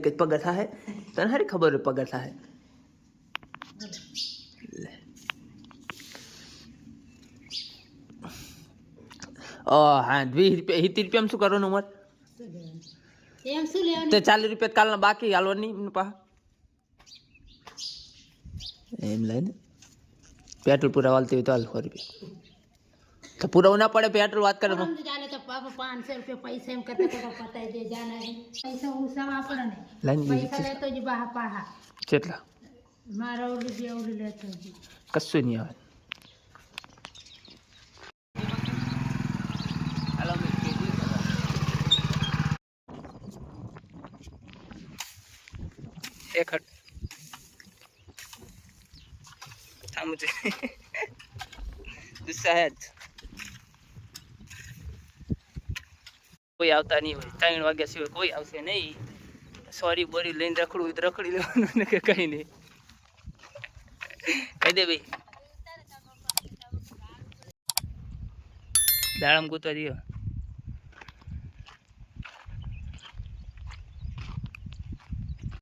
કઈ પગાર થાય તને હારી ખબર હોય પગાર થાય હા 20 રૂપિયા 70 રૂપિયા શું કરવાનું ઉમર એમ શું લેવાનું તે 40 રૂપિયા કાલના બાકી હાલવાની પા એમ લઈને પેટ્રોલ પૂરા વાલતી હોય તો હાલ 100 રૂપિયા તો પૂરા ના પડે પેટ્રોલ વાત કરે ચાલે તો 500 રૂપિયા પૈસા એમ કરતા પતાઈ દે જાના પૈસા ઉસા વાપરો ને લાઈન પૈસા લેતો જ બહાર પાહા કેટલા મારા ઓલી બે ઓલી લેતો જ કશું નહીં આવે હાલો એક હટ था मुझे गुस्सा है कोई आता नहीं હોય 3 વાગ્યા સિવાય કોઈ આવશે નહીં સોરી બોરી લઈને રખડું તો રખડી લેવાનું ને કે કઈ નહીં કહી દે ભાઈ દાડમ ગોતવા દિયો